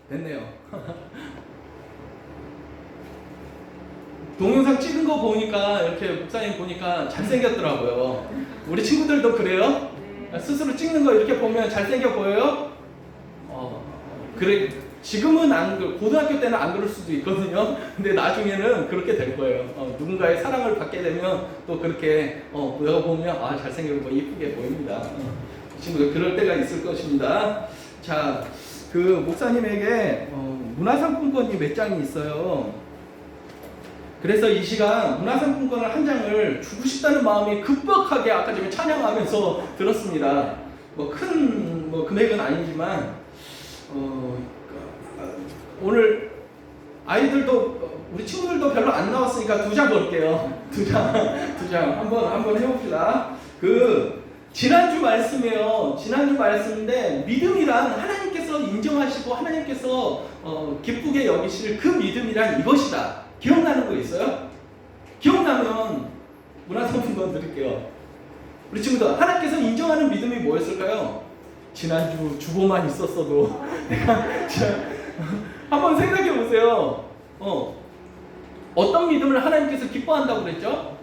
됐네요. 동영상 찍은 거 보니까 이렇게 목사님 보니까 잘생겼더라고요. 우리 친구들도 그래요? 스스로 찍는 거 이렇게 보면 잘생겨 보여요? 그래. 지금은 고등학교 때는 안 그럴 수도 있거든요. 근데 나중에는 그렇게 될 거예요. 누군가의 사랑을 받게 되면 또 그렇게 내가 보면 잘생기고 이쁘게 보입니다. 친구들 그럴 때가 있을 것입니다. 자, 그 목사님에게 문화상품권이 몇 장이 있어요. 그래서 이 시간 문화상품권을 한 장을 주고 싶다는 마음이 급박하게 아까 전에 찬양하면서 들었습니다. 큰 금액은 아니지만 오늘 아이들도 우리 친구들도 별로 안 나왔으니까 2장 볼게요. 2장 한번 해봅시다. 지난주 말씀이에요. 지난주 말씀인데 믿음이란 하나님께서 인정하시고 하나님께서 기쁘게 여기실 그 믿음이란 이것이다. 기억나는 거 있어요? 기억나면 문화상품권 드릴게요. 우리 친구들 하나님께서 인정하는 믿음이 뭐였을까요? 지난주 주보만 있었어도 내가 한번 생각해 보세요. 어떤 믿음을 하나님께서 기뻐한다고 그랬죠?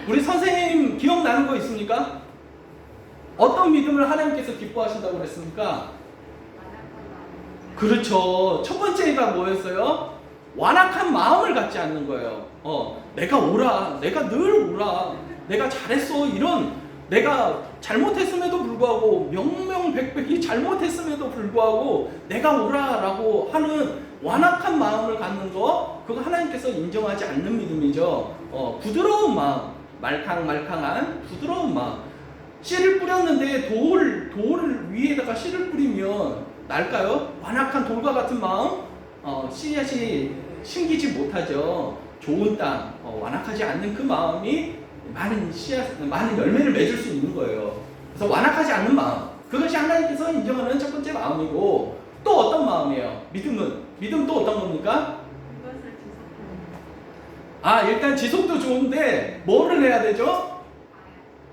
우리 선생님 기억나는 거 있습니까? 어떤 믿음을 하나님께서 기뻐하신다고 그랬습니까? 그렇죠. 첫 번째가 뭐였어요? 완악한 마음을 갖지 않는 거예요. 내가 옳아, 내가 늘 옳아, 내가 잘했어, 이런 내가 잘못했음에도 불구하고 명명백백이 잘못했음에도 불구하고 내가 옳아라고 하는 완악한 마음을 갖는 거, 그거 하나님께서 인정하지 않는 믿음이죠. 부드러운 마음, 말캉말캉한 부드러운 마음. 씨를 뿌렸는데 돌을 위에다가 씨를 뿌리면 날까요? 완악한 돌과 같은 마음, 씨앗이 심기지 못하죠. 좋은 땅, 완악하지 않는 그 마음이 많은 열매를 맺을 수 있는 거예요. 그래서 완악하지 않는 마음, 그것이 하나님께서 인정하는 첫 번째 마음이고, 또 어떤 마음이에요? 믿음 또 어떤 겁니까? 일단 지속도 좋은데 뭐를 해야 되죠?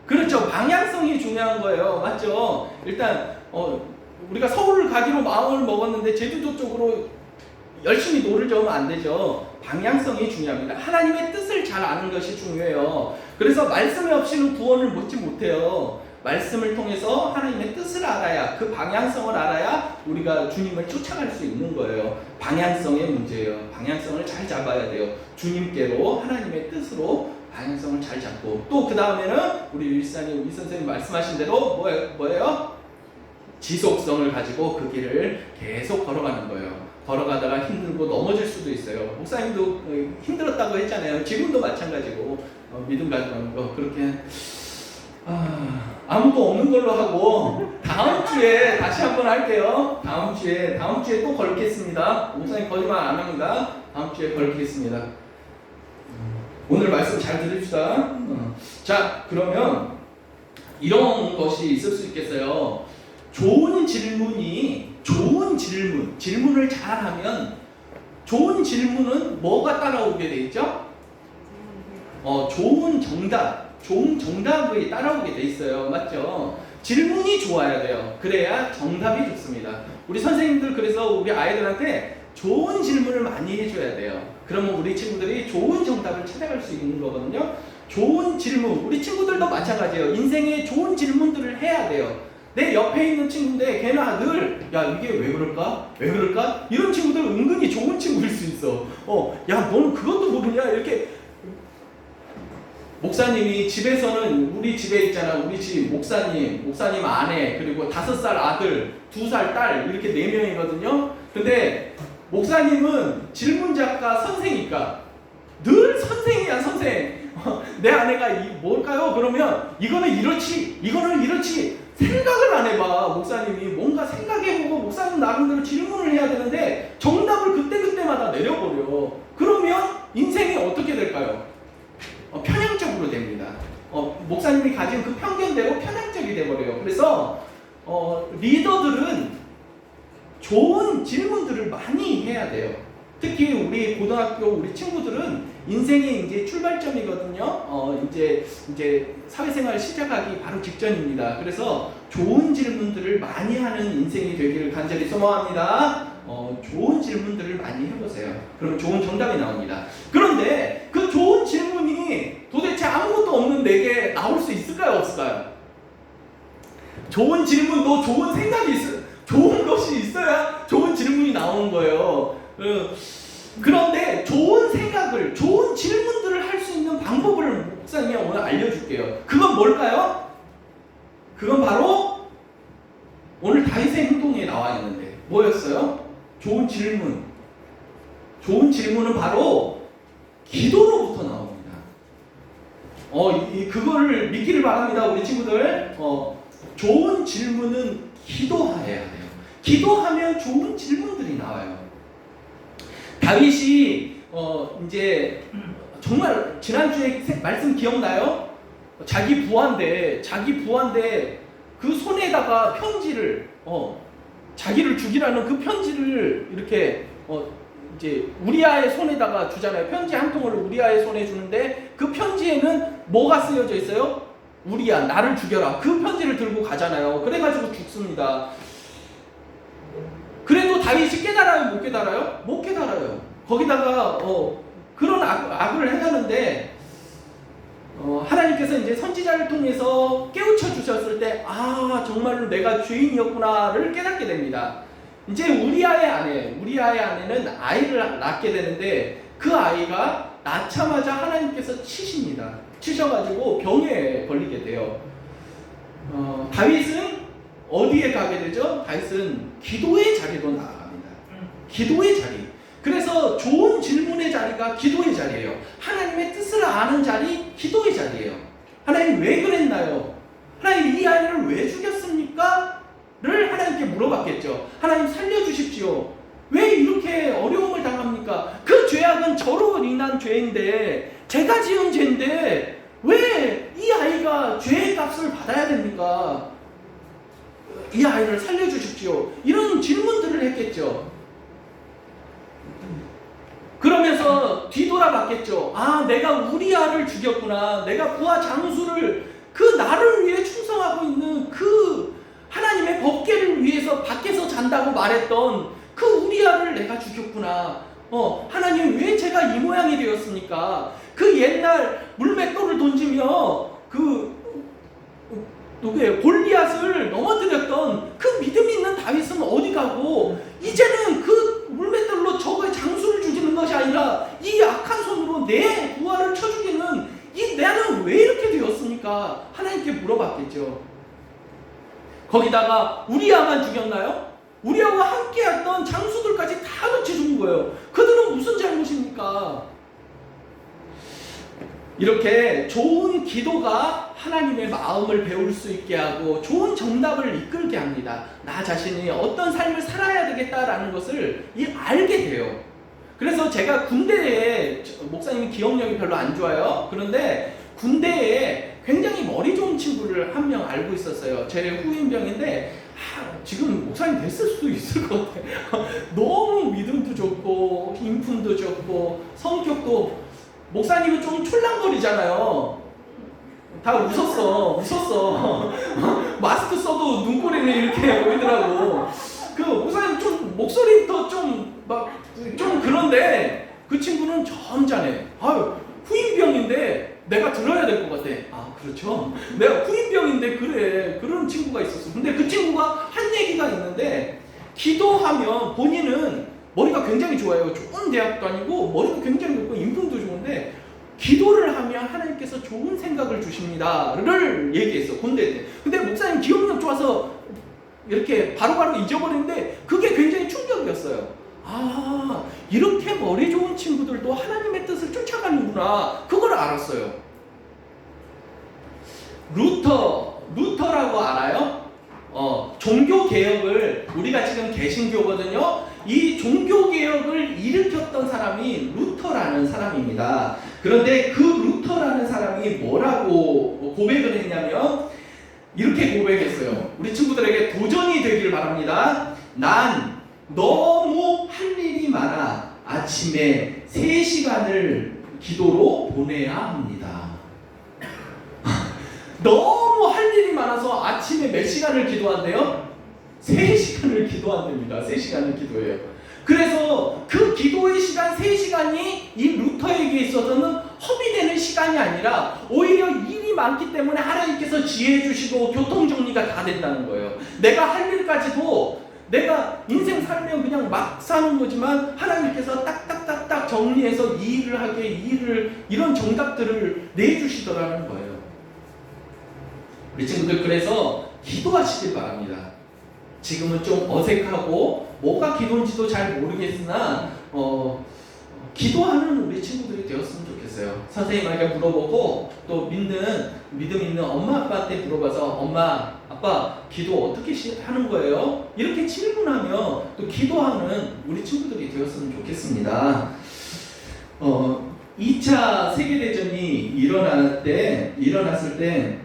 그렇죠. 방향성이 중요한 거예요. 맞죠? 일단 우리가 서울을 가기로 마음을 먹었는데 제주도 쪽으로 열심히 노를 저으면 안 되죠. 방향성이 중요합니다. 하나님의 뜻을 잘 아는 것이 중요해요. 그래서 말씀이 없이는 구원을 얻지 못해요. 말씀을 통해서 하나님의 뜻을 알아야, 그 방향성을 알아야 우리가 주님을 쫓아갈 수 있는 거예요. 방향성의 문제예요. 방향성을 잘 잡아야 돼요. 주님께로, 하나님의 뜻으로 방향성을 잘 잡고, 또 그 다음에는 우리 일산이 우리 선생님 말씀하신 대로 뭐예요? 지속성을 가지고 그 길을 계속 걸어가는 거예요. 걸어가다가 힘들고 넘어질 수도 있어요. 목사님도 힘들었다고 했잖아요. 지금도 마찬가지고 믿음 가져가는 거 그렇게 아무도 없는 걸로 하고 다음 주에 다시 한번 할게요. 다음 주에 또 걸겠습니다. 목사님 거짓말 안 합니다. 다음 주에 걸겠습니다. 오늘 말씀 잘 들읍시다. 자, 그러면 이런 것이 있을 수 있겠어요. 좋은 질문을 잘하면 좋은 질문은 뭐가 따라오게 돼 있죠? 좋은 정답이 따라오게 돼 있어요. 맞죠? 질문이 좋아야 돼요. 그래야 정답이 좋습니다. 우리 선생님들 그래서 우리 아이들한테 좋은 질문을 많이 해줘야 돼요. 그러면 우리 친구들이 좋은 정답을 찾아갈 수 있는 거거든요. 좋은 질문, 우리 친구들도 마찬가지예요. 인생에 좋은 질문들을 해야 돼요. 내 옆에 있는 친구인데 걔는 늘 이게 왜 그럴까? 이런 친구들 은근히 좋은 친구일 수 있어. 너는 그것도 모르냐? 이렇게 목사님이 집에서는 우리 집에 있잖아. 우리 집 목사님 아내, 그리고 5살 아들, 2살 딸, 이렇게 4명이거든요. 근데 목사님은 질문작가, 선생이니까 늘 선생이야, 선생. 내 아내가 뭘까요? 그러면 이거는 이렇지. 생각을 안 해봐. 목사님이 뭔가 생각해보고 목사님 나름대로 질문을 해야 되는데 정답을 그때마다 내려버려. 그러면 인생이 어떻게 될까요? 편향적으로 됩니다. 목사님이 가진 그 편견대로 편향적이 돼버려요. 그래서 리더들은 좋은 질문들을 많이 해야 돼요. 특히 우리 고등학교 우리 친구들은 인생의 이제 출발점이거든요. 이제 사회생활 시작하기 바로 직전입니다. 그래서 좋은 질문들을 많이 하는 인생이 되기를 간절히 소망합니다. 좋은 질문들을 많이 해보세요. 그럼 좋은 정답이 나옵니다. 그런데 그 좋은 질문이 도대체 아무것도 없는 내게 나올 수 있을까요? 없을까요? 좋은 질문도 좋은 생각이 좋은 것이 있어야 좋은 질문이 나오는 거예요. 그런데 좋은 생각을, 좋은 질문들을 할 수 있는 방법을 목사님이 오늘 알려줄게요. 그건 뭘까요? 그건 바로 오늘 다윗의 행동에 나와 있는데 뭐였어요? 좋은 질문. 좋은 질문은 바로 기도로부터 나옵니다. 그거를 믿기를 바랍니다, 우리 친구들. 좋은 질문은 기도해야 돼요. 기도하면 좋은 질문들이 나와요. 다윗이 이제 정말 지난주에 말씀 기억나요? 자기 부하인데 그 손에다가 편지를 자기를 죽이라는 그 편지를 이렇게 이제 우리아의 손에다가 주잖아요. 편지 한 통을 우리아의 손에 주는데 그 편지에는 뭐가 쓰여져 있어요? 우리야, 나를 죽여라. 그 편지를 들고 가잖아요. 그래가지고 죽습니다. 그래도 다윗이 깨달아요? 못 깨달아요? 못 깨달아요. 거기다가 그런 악을 행하는데 하나님께서 이제 선지자를 통해서 깨우쳐 주셨을 때 정말로 내가 죄인이었구나를 깨닫게 됩니다. 이제 우리아의 아내는 아이를 낳게 되는데 그 아이가 낳자마자 하나님께서 치십니다. 치셔가지고 병에 걸리게 돼요. 다윗은 어디에 가게 되죠? 다윗은 기도의 자리로 나아갑니다. 기도의 자리. 그래서 좋은 질문의 자리가 기도의 자리예요. 하나님의 뜻을 아는 자리, 기도의 자리예요. 하나님 왜 그랬나요? 하나님 이 아이를 왜 죽였습니까? 를 하나님께 물어봤겠죠. 하나님 살려주십시오. 왜 이렇게 어려움을 당합니까? 그 죄악은 저로 인한 죄인데, 제가 지은 죄인데 왜 이 아이가 죄의 값을 받아야 됩니까? 이 아이를 살려주십시오. 이런 질문들을 했겠죠. 그러면서 뒤돌아봤겠죠. 내가 우리아를 죽였구나. 내가 부하 장수를, 그 나를 위해 충성하고 있는 그 하나님의 법궤를 위해서 밖에서 잔다고 말했던 그 우리아를 내가 죽였구나. 하나님 왜 제가 이 모양이 되었습니까? 그 옛날 물맷돌을 던지며 골리앗을 넘어뜨렸던 그 믿음 있는 다윗은 어디 가고, 이제는 그 물맷돌로 저거의 장수를 죽이는 것이 아니라 이 악한 손으로 내 부하를 쳐 죽이는 이 나는 왜 이렇게 되었습니까? 하나님께 물어봤겠죠. 거기다가 우리아만 죽였나요? 우리아와 함께했던 장수들까지 다 같이 죽은 거예요. 그들은 무슨 잘못입니까? 이렇게 좋은 기도가 하나님의 마음을 배울 수 있게 하고 좋은 정답을 이끌게 합니다. 나 자신이 어떤 삶을 살아야 되겠다라는 것을 알게 돼요. 그래서 제가 군대에, 목사님이 기억력이 별로 안 좋아요. 그런데 군대에 굉장히 머리 좋은 친구를 한 명 알고 있었어요. 제 후임병인데 지금 목사님 됐을 수도 있을 것 같아요. 너무 믿음도 좋고 인품도 좋고 성격도, 목사님은 좀 촐랑거리잖아요. 다 웃었어. 마스크 써도 눈꼬리는 이렇게 보이더라고. 그 목사님 좀 목소리부터 좀 그런데 그 친구는 점잖해. 후임병인데 내가 들어야 될 것 같아. 그렇죠. 내가 후임병인데 그래. 그런 친구가 있었어. 근데 그 친구가 한 얘기가 있는데, 기도하면 본인은 머리가 굉장히 좋아요. 좋은 대학도 아니고 머리도 굉장히 좋고 인품도 좋은데 기도를 하면 하나님께서 좋은 생각을 주십니다를 얘기했어, 군대 때. 근데 목사님 기억력 좋아서 이렇게 바로바로 잊어버리는데 그게 굉장히 충격이었어요. 이렇게 머리 좋은 친구들도 하나님의 뜻을 쫓아가는구나. 그걸 알았어요. 루터라고 알아요? 종교개혁을, 우리가 지금 개신교거든요. 이 종교개혁을 일으켰던 사람이 루터라는 사람입니다. 그런데 그 루터라는 사람이 뭐라고 고백을 했냐면 이렇게 고백했어요. 우리 친구들에게 도전이 되기를 바랍니다. 난 너무 할 일이 많아 아침에 3시간을 기도로 보내야 합니다. 너무 할 일이 많아서 아침에 몇 시간을 기도한대요? 3시간을 기도한답니다. 3시간을 기도해요. 그래서 그 기도의 시간 3시간이 이 루터에게 있어서는 허비되는 시간이 아니라 오히려 일이 많기 때문에 하나님께서 지혜해 주시고 교통정리가 다 된다는 거예요. 내가 할 일까지도 내가 인생 살면 그냥 막 사는 거지만 하나님께서 딱딱딱딱 정리해서 이 일을 하게 이런 정답들을 내주시더라는 거예요. 우리 친구들 그래서 기도하시길 바랍니다. 지금은 좀 어색하고 뭐가 기도인지도 잘 모르겠으나 기도하는 우리 친구들이 되었으면 좋겠어요. 선생님에게 물어보고 또 믿음 있는 엄마 아빠한테 물어봐서 엄마 아빠 기도 어떻게 하는 거예요? 이렇게 질문하며 또 기도하는 우리 친구들이 되었으면 좋겠습니다. 2차 세계대전이 일어났을 때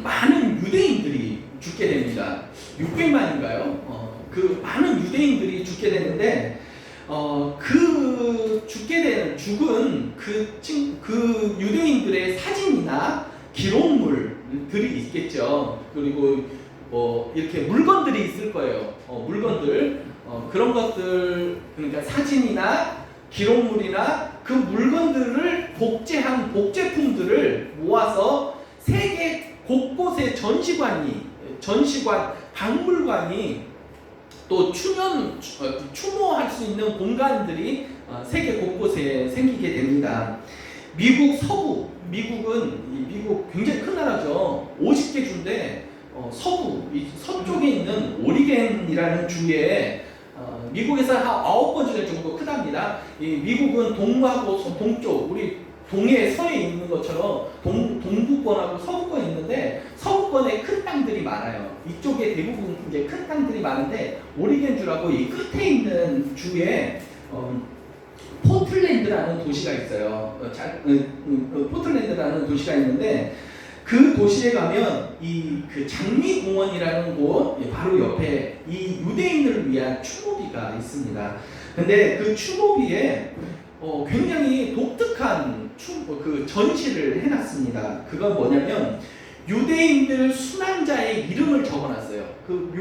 많은 유대인들이 죽게 됩니다. 600만인가요? 그 많은 유대인들이 죽게 되는데 죽은 그 유대인들의 사진이나 기록물들이 있겠죠. 그리고 이렇게 물건들이 있을 거예요. 물건들 그런 것들 그러니까 사진이나 기록물이나 그 물건들을 복제한 복제품들을 모아서 세계 곳곳에 전시관, 박물관이 또 추모할 수 있는 공간들이 세계 곳곳에 생기게 됩니다. 미국 굉장히 큰 나라죠. 50개 주인데 서쪽에 있는 오리겐이라는 주에 미국에서 한 9번째 정도 크답니다. 이 미국은 동부하고 동쪽, 우리 동해 서해 있는 것처럼 동부권하고 서부권이 있는데 서부권에 큰 땅들이 많아요. 이쪽에 대부분 이제 큰 땅들이 많은데 오리겐주라고 이 끝에 있는 주에 포틀랜드라는 도시가 있어요. 포틀랜드라는 도시가 있는데 그 도시에 가면 그 장미공원이라는 곳 바로 옆에 이 유대인을 위한 추모비가 있습니다. 근데 그 추모비에 굉장히 독특한 그 전시를 해놨습니다. 그건 뭐냐면 유대인들 순환자의 이름을 적어놨어요. 그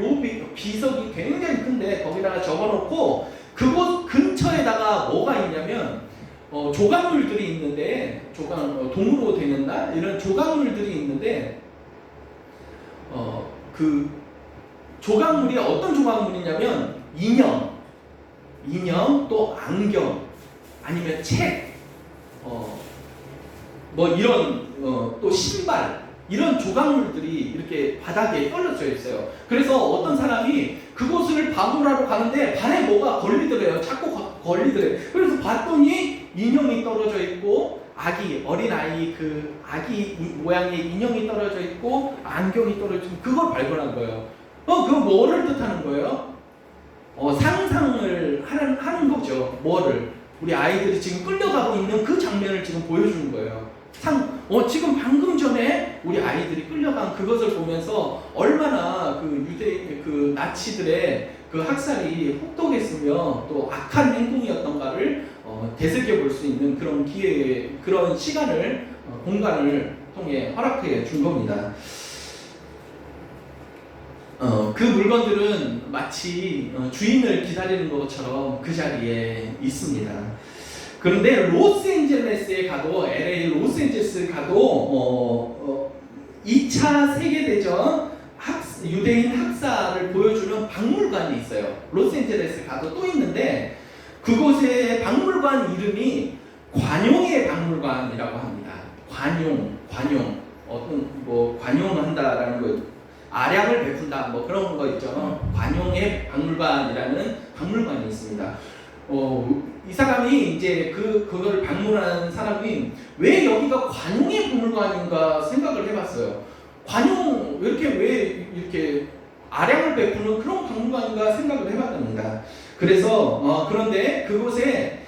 비석이 굉장히 큰데 거기다가 적어놓고 그곳 근처에다가 뭐가 있냐면 조각물들이 있는데 동으로 되는 날 이런 조각물들이 있는데 그 조각물이 어떤 조각물이냐면 인형 또 안경 아니면 책 또 신발 이런 조각물들이 이렇게 바닥에 떨어져 있어요. 그래서 어떤 사람이 그곳을 방문하러 가는데 발에 뭐가 걸리더래요. 자꾸 걸리더래요. 그래서 봤더니 인형이 떨어져 있고 어린 아이 아기 모양의 인형이 떨어져 있고 안경이 떨어져 있고 그걸 발견한 거예요. 그거 뭐를 뜻하는 거예요? 상상을 하는 거죠. 우리 아이들이 지금 끌려가고 있는 그 장면을 지금 보여주는 거예요. 지금 방금 전에 우리 아이들이 끌려간 그것을 보면서 얼마나 그 나치들의 그 학살이 혹독했으며 또 악한 행동이었던가를 되새겨 볼 수 있는 그런 그런 시간을 공간을 통해 허락해 준 겁니다. 그 물건들은 마치 주인을 기다리는 것처럼 그 자리에 있습니다. 그런데 로스앤젤레스에 가도 LA 로스앤젤레스 가도 2차 세계대전 유대인 학살을 보여주는 박물관이 있어요. 로스앤젤레스 가도 또 있는데 그곳의 박물관 이름이 관용의 박물관이라고 합니다. 관용 관용한다라는 거 아량을 베푼다 그런 거 있죠. 관용의 박물관이라는 박물관이 있습니다. 이 사람이 이제 그걸 방문한 사람이 왜 여기가 관용의 박물관인가 생각을 해봤어요. 왜 이렇게 아량을 베푸는 그런 박물관인가 생각을 해봤답니다. 그래서 그런데 그곳에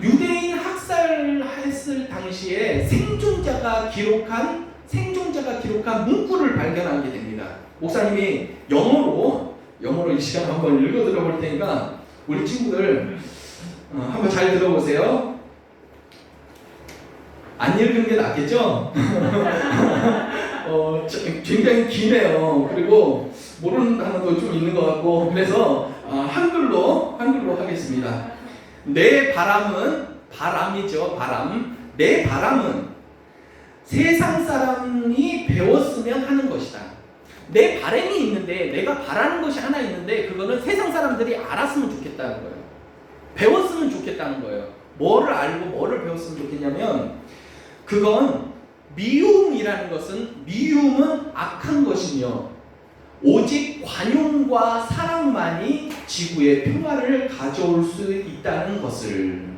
유대인 학살했을 당시에 생존자가 기록한 문구를 발견하게 됩니다. 목사님이 영어로 이 시간 한번 읽어 들어볼 테니까 우리 친구들 한번 잘 들어보세요. 안 읽은 게 낫겠죠? 굉장히 기네요. 그리고 모르는 단어도 좀 있는 것 같고, 그래서 한글로 하겠습니다. 내 바람은, 바람이죠, 바람. 내 바람은 세상 사람이 배웠으면 하는 것이다. 내 바람이 있는데, 내가 바라는 것이 하나 있는데, 그거는 세상 사람들이 알았으면 좋겠다는 거예요. 배웠으면 좋겠다는 거예요. 뭐를 알고 뭐를 배웠으면 좋겠냐면, 그건 미움이라는 것은, 미움은 악한 것이며 오직 관용과 사랑만이 지구의 평화를 가져올 수 있다는 것을,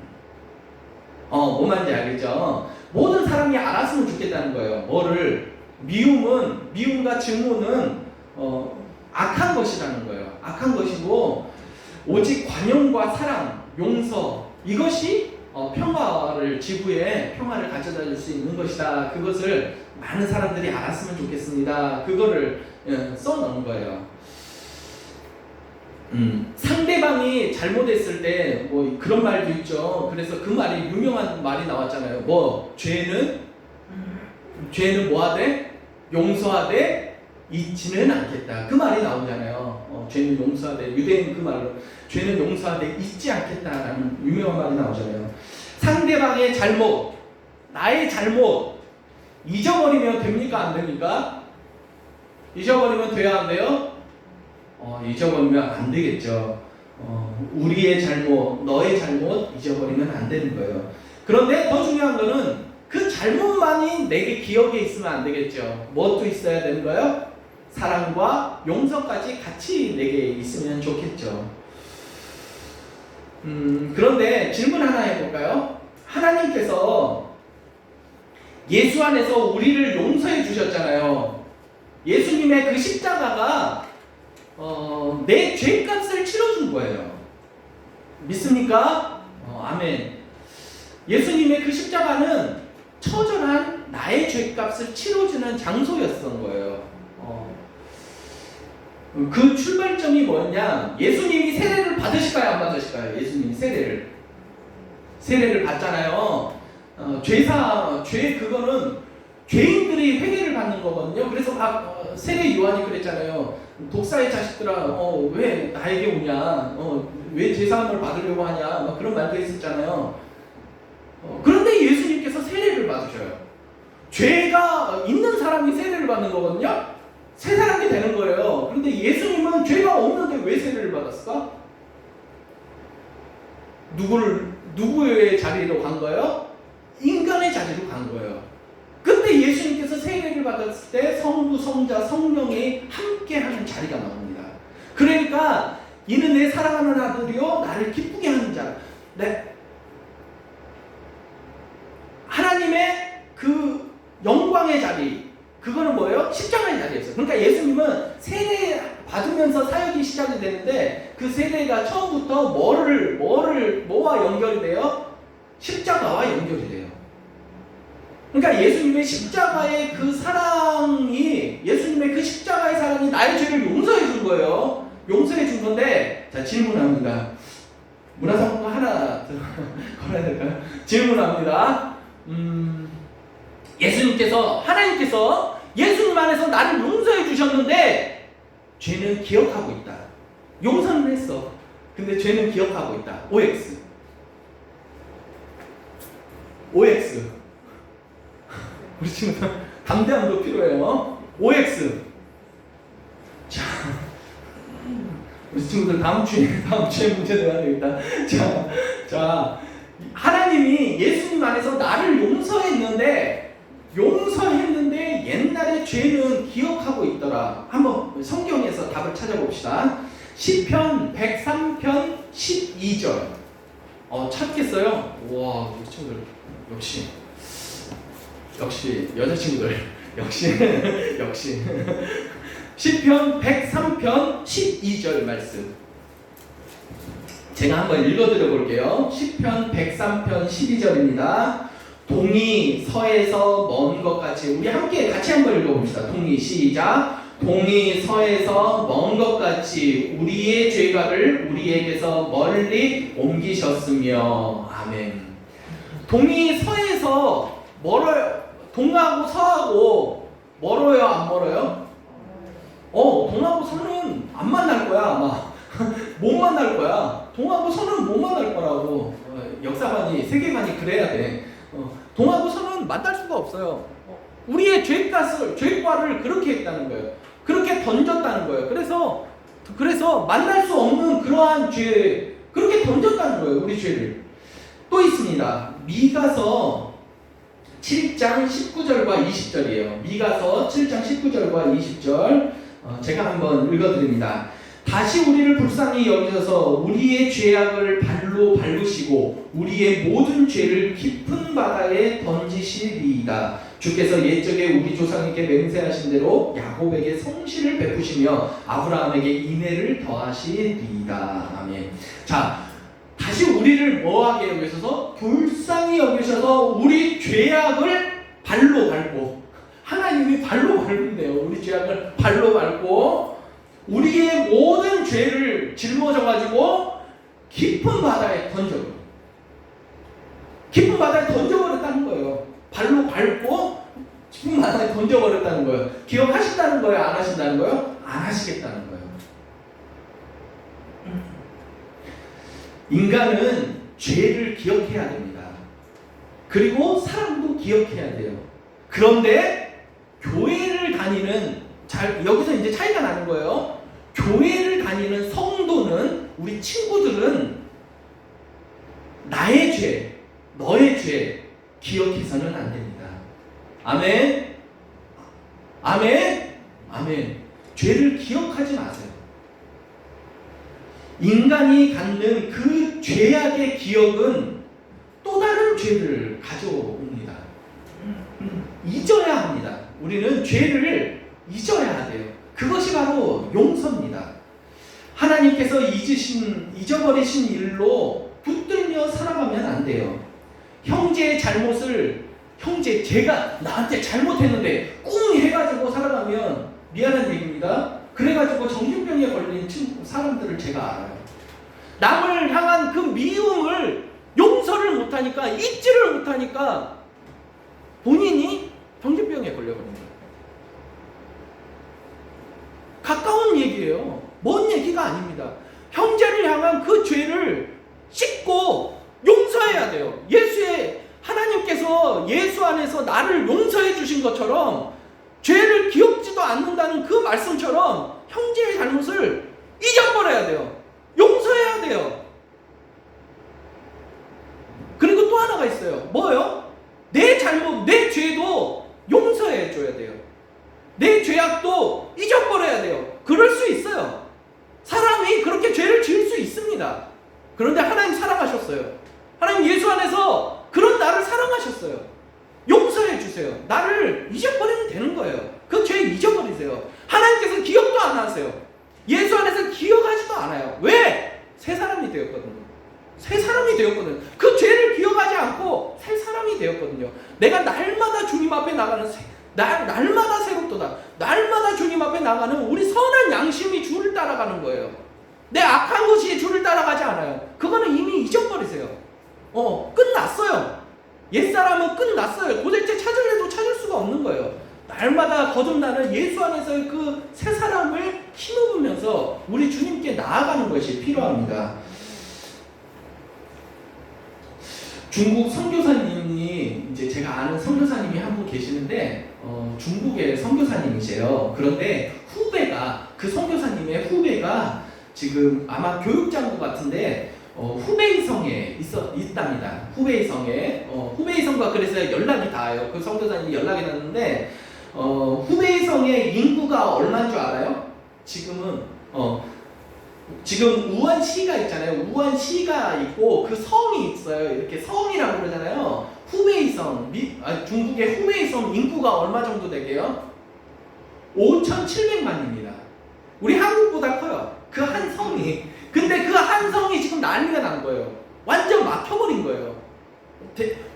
뭔 말인지 알겠죠? 모든 사람이 알았으면 좋겠다는 거예요. 뭐를? 미움과 증오는 악한 것이라는 거예요. 악한 것이고 오직 관용과 사랑, 용서, 이것이 평화를, 지구에 평화를 가져다 줄 수 있는 것이다. 그것을 많은 사람들이 알았으면 좋겠습니다. 그거를 써놓은 거예요. 상대방이 잘못했을 때 뭐 그런 말도 있죠. 그래서 그 말이, 유명한 말이 나왔잖아요. 뭐 죄는 뭐하되 용서하되 잊지는 않겠다. 그 말이 나오잖아요. 죄는 용서하되, 유대인 그 말로 죄는 용서하되 잊지 않겠다라는 유명한 말이 나오잖아요. 상대방의 잘못, 나의 잘못 잊어버리면 됩니까? 안 됩니까? 잊어버리면 돼야 안 돼요? 잊어버리면 안 되겠죠. 우리의 잘못, 너의 잘못 잊어버리면 안 되는 거예요. 그런데 더 중요한 거는 그 잘못만이 내게 기억에 있으면 안 되겠죠. 무엇도 있어야 되는 거예요? 사랑과 용서까지 같이 내게 있으면 좋겠죠. 그런데 질문 하나 해볼까요? 하나님께서 예수 안에서 우리를 용서해 주셨잖아요. 예수님의 그 십자가가 내 죄값을 치러준 거예요. 믿습니까? 아멘. 예수님의 그 십자가는 처절한 나의 죄값을 치러주는 장소였던 거예요. 그 출발점이 뭐였냐? 예수님이 세례를 받으실까요? 안 받으실까요? 예수님이 세례를 받잖아요. 그거는 죄인들이 회개를 받는 거거든요. 그래서 막 세례 요한이 그랬잖아요. 독사의 자식들아, 왜 나에게 오냐? 왜 제사함을 받으려고 하냐? 막 그런 말도 했었잖아요. 그런데 예수님께서 세례를 받으셔요. 죄가 있는 사람이 세례를 받는 거거든요. 새 사람이 되는 거예요. 그런데 예수님은 죄가 없는데 왜 세례를 받았을까? 누구의 자리로 간 거예요? 인간의 자리로 간 거예요. 그때 예수님께서 세례를 받았을 때 성부, 성자, 성령이 함께하는 자리가 나옵니다. 그러니까 이는 내 사랑하는 아들이요 나를 기쁘게 하는 자. 네. 하나님의 그 영광의 자리, 그거는 뭐예요? 십자가의 자리였어요. 그러니까 예수님은 세례 받으면서 사역이 시작이 되는데 그 세례가 처음부터 뭐와 연결이 돼요? 십자가와 연결이 돼요. 그러니까 예수님의 십자가의 그 사랑이, 예수님의 그 십자가의 사랑이 나의 죄를 용서해 준 거예요. 용서해 준 건데, 자, 질문합니다. 문화상품권 하나 걸어야 될까요? 질문합니다. 하나님께서 예수님 안에서 나를 용서해 주셨는데 죄는 기억하고 있다. 용서는 했어. 근데 죄는 기억하고 있다. OX. 우리 친구들 담대함도 필요해요. OX. 자, 우리 친구들 다음 주에 문제 내야 되겠다. 자, 하나님이 예수님 안에서 나를 용서했는데 옛날의 죄는 기억하고 있더라. 한번 성경에서 답을 찾아봅시다. 시편 103편 12절. 찾겠어요? 와, 우리 친구들 역시 여자친구들 역시 시편 103편 12절 말씀 제가 한번 읽어드려 볼게요. 시편 103편 12절입니다. 동이 서에서 먼 것 같이, 우리 함께 같이 한번 읽어봅시다. 동이 시작. 동이 서에서 먼 것 같이 우리의 죄가를 우리에게서 멀리 옮기셨으며. 아멘. 동이 서에서 멀어요. 동하고 서하고 멀어요, 안 멀어요? 동하고 서는 안 만날 거야, 아마. 못 만날 거야. 동하고 서는 못 만날 거라고. 역사관이, 세계관이 그래야 돼. 동하고 서는 만날 수가 없어요. 우리의 죄과를 그렇게 했다는 거예요. 그렇게 던졌다는 거예요. 그래서 만날 수 없는 그러한 죄, 그렇게 던졌다는 거예요, 우리 죄를. 또 있습니다. 미가서 7장 19절과 20절이에요. 미가서 7장 19절과 20절 제가 한번 읽어드립니다. 다시 우리를 불쌍히 여기셔서 우리의 죄악을 발로 밟으시고 우리의 모든 죄를 깊은 바다에 던지시리이다. 주께서 옛적에 우리 조상에게 맹세하신 대로 야곱에게 성실을 베푸시며 아브라함에게 인애를 더하시리이다. 아멘. 자, 다시 우리를 뭐하게 여기셔서? 불쌍히 여기셔서 우리 죄악을 발로 밟고, 하나님이 발로 밟는데요. 우리 죄악을 발로 밟고 우리의 모든 죄를 짊어져가지고 깊은 바다에 던져버렸다는 거예요. 발로 밟고 깊은 바다에 던져버렸다는 거예요. 기억하신다는 거예요? 안 하신다는 거예요? 안 하시겠다는 거예요. 인간은 죄를 기억해야 됩니다. 그리고 사랑도 기억해야 돼요. 그런데 교회를 다니는, 여기서 이제 차이가 나는 거예요. 교회를 다니는 성도는, 우리 친구들은 나의 죄, 너의 죄 기억해서는 안 됩니다. 아멘. 아멘. 아멘. 죄를 기억하지 마세요. 인간이 갖는 그 죄악의 기억은 또 다른 죄를 가져옵니다. 잊어야 합니다. 우리는 죄를 잊어야 돼요. 그것이 바로 용서입니다. 하나님께서 잊어버리신 일로 붙들며 살아가면 안 돼요. 형제의 잘못을, 제가 나한테 잘못했는데 꿍 해가지고 살아가면 미안한 얘기입니다. 그래가지고 정신병에 걸린 사람들을 제가 알아요. 남을 향한 그 미움을 용서를 못하니까, 잊지를 못하니까 본인이 정신병에 걸려버린 거예요. 가까운 얘기예요. 먼 얘기가 아닙니다. 형제를 향한 그 죄를 씻고 용서해야 돼요. 하나님께서 예수 안에서 나를 용서해 주신 것처럼 죄를 기억지도 않는다는 그 말씀처럼 형제의 잘못을 잊어버려야 돼요. 용서해야 돼요. 그리고 또 하나가 있어요. 뭐요? 내 잘못, 내 죄도 용서해 줘야 돼요. 내 죄악도 잊어버려야 돼요. 그럴 수 있어요. 사람이 그렇게 죄를 지을 수 있습니다. 그런데 하나님 사랑하셨어요. 하나님 예수 안에서 그런 나를 사랑하셨어요. 용서해 주세요. 나를 잊어버리면 되는 거예요. 그 죄 잊어버리세요. 하나님께서 기억도 안 하세요. 예수 안에서 기억하지도 않아요. 왜? 새 사람이 되었거든요. 새 사람이 되었거든요. 그 죄를 기억하지 않고 새 사람이 되었거든요. 내가 날마다 주님 앞에 나가는 날마다 새롭도다. 날마다 주님 앞에 나가는 우리 선한 양심이 주를 따라가는 거예요. 내 악한 것이 주를 따라가지 않아요. 그거는 이미 잊어버리세요. 끝났어요. 옛사람은 끝났어요. 도대체 찾으려도 찾을 수가 없는 거예요. 날마다 거듭나는 예수 안에서의 그 새 사람을 힘입으면서 우리 주님께 나아가는 것이 필요합니다. 중국 선교사님이, 이제 제가 아는 선교사님이 한 분 계시는데 중국의 선교사님이세요. 그런데 그 선교사님의 후배가 지금 아마 교육장구 같은데 후베이성에 있답니다. 후베이성과 그래서 연락이 닿아요. 그 선교사님이 연락이 닿는데 후베이성의 인구가 얼마인 줄 알아요? 지금 우한시가 있잖아요. 우한시가 있고 그 성이 있어요. 이렇게 성이라고 그러잖아요. 후베이성, 중국의 후베이성 인구가 얼마 정도 되게요? 5,700만입니다. 우리 한국보다 커요. 그 한 성이. 근데 그 한 성이 지금 난리가 난 거예요. 완전 막혀버린 거예요.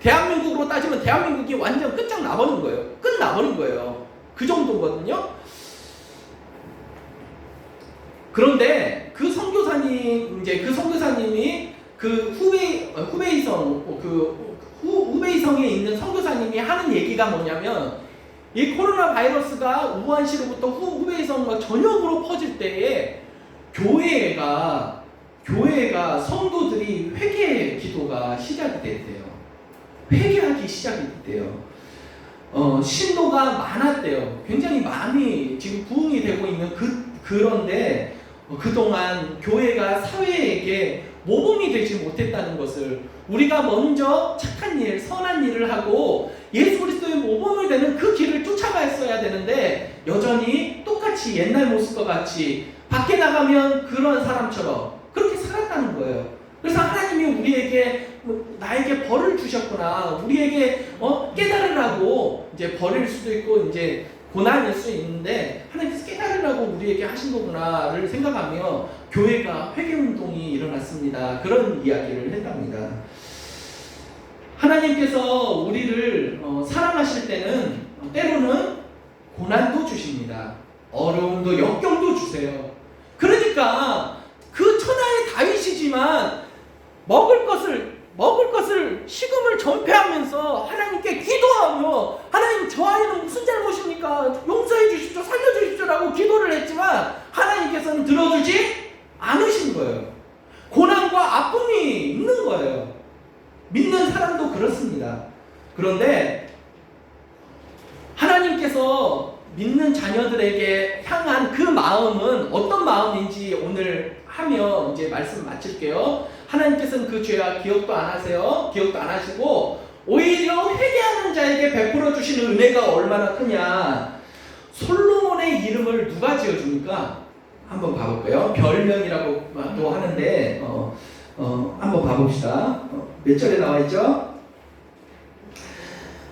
대한민국으로 따지면 대한민국이 완전 끝장나버린 거예요. 끝나버린 거예요. 그 정도거든요. 그런데 그 선교사님이 그 후베이성에 있는 선교사님이 하는 얘기가 뭐냐면, 이 코로나 바이러스가 우한시로부터 후베이성 전역으로 퍼질 때에 교회가 성도들이 회개 기도가 시작이 됐대요. 회개하기 시작이 됐대요. 신도가 많았대요. 굉장히 많이 지금 부흥이 되고 있는 그런데 그동안 교회가 사회에게 모범이 되지 못했다는 것을, 우리가 먼저 착한 일, 선한 일을 하고 예수 그리스도의 모범이 되는 그 길을 쫓아갔어야 되는데, 여전히 똑같이 옛날 모습과 같이 밖에 나가면 그런 사람처럼 그렇게 살았다는 거예요. 그래서 하나님이 우리에게 나에게 벌을 주셨구나, 우리에게 깨달으라고, 이제 벌일 수도 있고 이제 고난일 수 있는데 하나님께서 깨달으라고 우리에게 하신 거구나를 생각하며 교회가 회개운동이 일어났습니다. 그런 이야기를 했답니다. 하나님께서 우리를 사랑하실 때는 때로는 고난도 주십니다. 어려움도 역경도 주세요. 그러니까 그 천하의 다윗이지만 먹을 것을 식음을 전폐하면서 하나님께 기도하며, 하나님 저 아이는 무슨 잘못입니까? 용서해 주십시오, 살려 주십시오라고 기도를 했지만 하나님께서는 들어주지 않으신 거예요. 고난과 아픔이 있는 거예요. 믿는 사람도 그렇습니다. 그런데 하나님께서 믿는 자녀들에게 향한 그 마음은 어떤 마음인지 오늘 하며 이제 말씀 마칠게요. 하나님께서는 그 죄와 기억도 안 하세요. 기억도 안 하시고 오히려 회개하는 자에게 베풀어 주시는 은혜가 얼마나 크냐. 솔로몬의 이름을 누가 지어줍니까? 한번 봐볼까요? 별명이라고 또 하는데 한번 봐봅시다. 몇 절에 나와 있죠?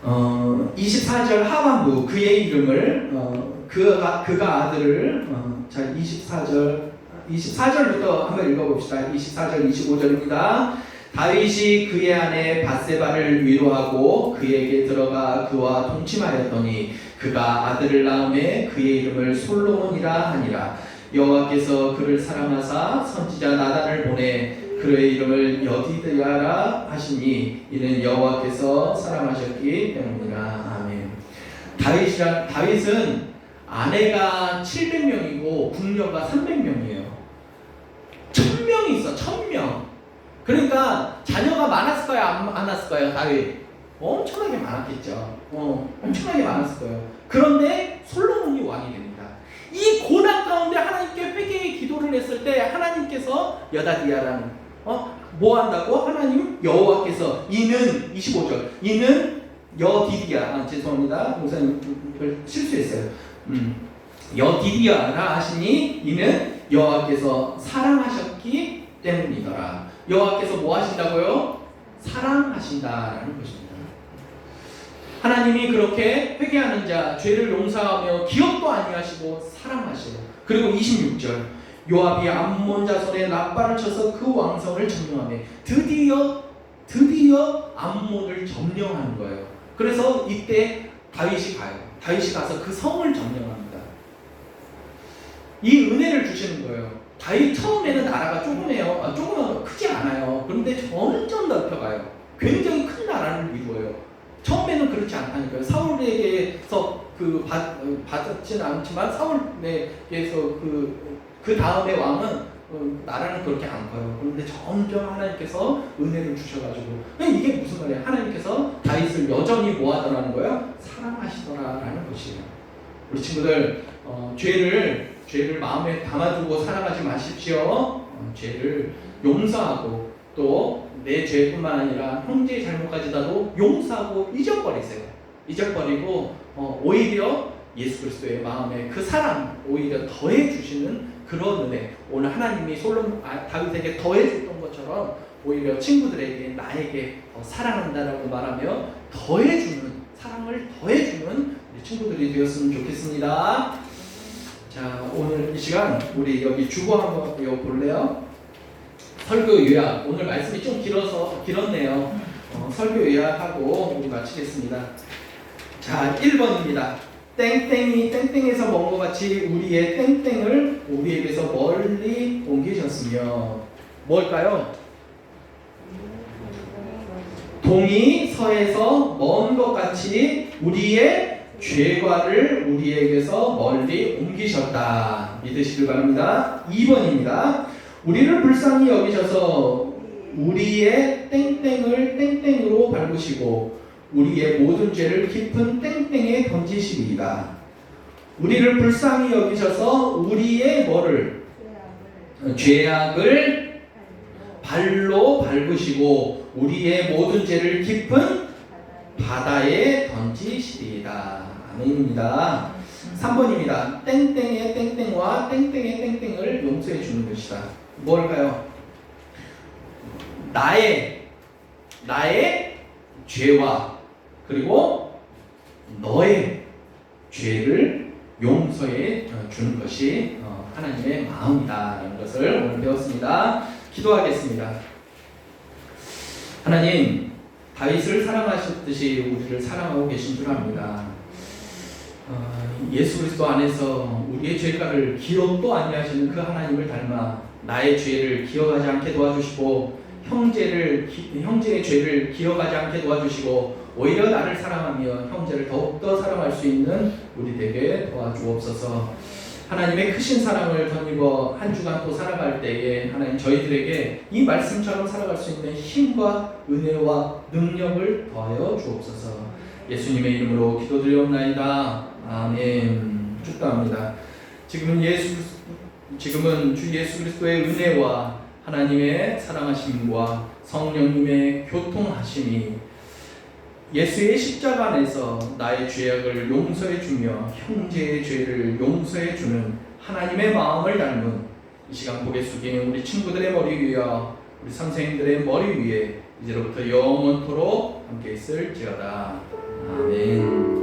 24절 하반부, 그의 이름을 그가 아들을 자 24절부터 한번 읽어봅시다. 24절 25절입니다. 다윗이 그의 아내 밧세바를 위로하고 그에게 들어가 그와 동침하였더니 그가 아들을 낳음에 그의 이름을 솔로몬이라 하니라. 여호와께서 그를 사랑하사 선지자 나단을 보내 그의 이름을 여디드야라 하시니 이는 여호와께서 사랑하셨기 때문이라. 아멘. 다윗은 아내가 700명이고 궁녀가 300명이에요. 1000명이 있어. 1000명. 그러니까 자녀가 많았을까요? 안 많았을까요? 다윗 엄청나게 많았겠죠. 엄청나게 많았을 거예요. 그런데 솔로몬이 왕이 됩니다. 이 고난 가운데 하나님께 회개의 기도를 했을 때 하나님께서 여다디아라는 뭐 한다고? 하나님 여호와께서 이는 25절 이는 여디디야 죄송합니다. 목사님 이걸 실수했어요. 여디디야라 하시니 이는 여호와께서 사랑하셨기 때문이더라. 여호와께서 뭐 하신다고요? 사랑하신다라는 것입니다. 하나님이 그렇게 회개하는 자, 죄를 용서하며 기억도 아니하시고 사랑하시고, 그리고 26절 요압이 암몬 자손의 납발을 쳐서 그 왕성을 점령하며 드디어 암몬을 점령하는 거예요. 그래서 이때 다윗이 가서 그 성을 점령합니다. 이 은혜를 주시는 거예요. 다윗 처음에는 나라가 조그마해요. 크지 않아요. 그런데 점점 넓혀가요. 굉장히 큰 나라를 이루어요. 처음에는 그렇지 않다니까요. 사울에게서 받았지는 않지만 사울에게서 그 다음에 왕은 나라는 그렇게 안 커요. 그런데 점점 하나님께서 은혜를 주셔가지고, 이게 무슨 말이에요? 하나님께서 다윗을 여전히 뭐 하더라는 거예요? 사랑하시더라라는 것이에요. 우리 친구들 죄를 마음에 담아두고 살아가지 마십시오. 죄를 용서하고 또 내 죄뿐만 아니라 형제의 잘못까지라도 용서하고 잊어버리고 오히려 예수 그리스도의 마음에 그 사랑 오히려 더해주시는 그런 은혜, 오늘 하나님이 다윗에게 더해줬던 것처럼 오히려 친구들에게 나에게 사랑한다라고 말하며 사랑을 더해주는 우리 친구들이 되었으면 좋겠습니다. 자, 오늘 이 시간 우리 여기 주보 한번 볼래요? 설교 요약. 오늘 말씀이 좀 길었네요. 설교 요약하고 우리 마치겠습니다. 자, 1번입니다. 땡땡이 땡땡에서 먼 것 같이 우리의 땡땡을 우리에게서 멀리 하시며. 뭘까요? 동이 서에서 먼 것 같이 우리의 죄과를 우리에게서 멀리 옮기셨다. 믿으시길 바랍니다. 2번입니다. 우리를 불쌍히 여기셔서 우리의 땡땡을 땡땡으로 밟으시고 우리의 모든 죄를 깊은 땡땡에 던지시리이다. 우리를 불쌍히 여기셔서 우리의 뭐를? 죄악을 발로 밟으시고 우리의 모든 죄를 깊은 바다에 던지시리이다. 아멘입니다. 3번입니다. 땡땡의 땡땡과 땡땡의 땡땡을 용서해 주는 것이다. 뭘까요? 나의 죄와 그리고 너의 죄를 용서해 주는 것이 하나님의 마음이다 라는 것을 오늘 배웠습니다. 기도하겠습니다. 하나님, 다윗을 사랑하셨듯이 우리를 사랑하고 계신 줄 압니다. 예수 그리스도 안에서 우리의 죄가를 기억도 아니하시는 그 하나님을 닮아 나의 죄를 기억하지 않게 도와주시고 형제의 죄를 기억하지 않게 도와주시고 오히려 나를 사랑하며 형제를 더욱더 사랑할 수 있는 우리 되게 도와주옵소서. 하나님의 크신 사랑을 덧입어 한 주간 또 살아갈 때에 하나님 저희들에게 이 말씀처럼 살아갈 수 있는 힘과 은혜와 능력을 더하여 주옵소서. 예수님의 이름으로 기도드리옵나이다. 아멘. 축도합니다. 지금은 주 예수 그리스도의 은혜와 하나님의 사랑하심과 성령님의 교통하심이 예수의 십자가 안에서 나의 죄악을 용서해 주며 형제의 죄를 용서해 주는 하나님의 마음을 닮은 이 시간 고개 숙이는 우리 친구들의 머리 위와 우리 선생님들의 머리 위에 이제로부터 영원토록 함께 있을지어다. 아멘.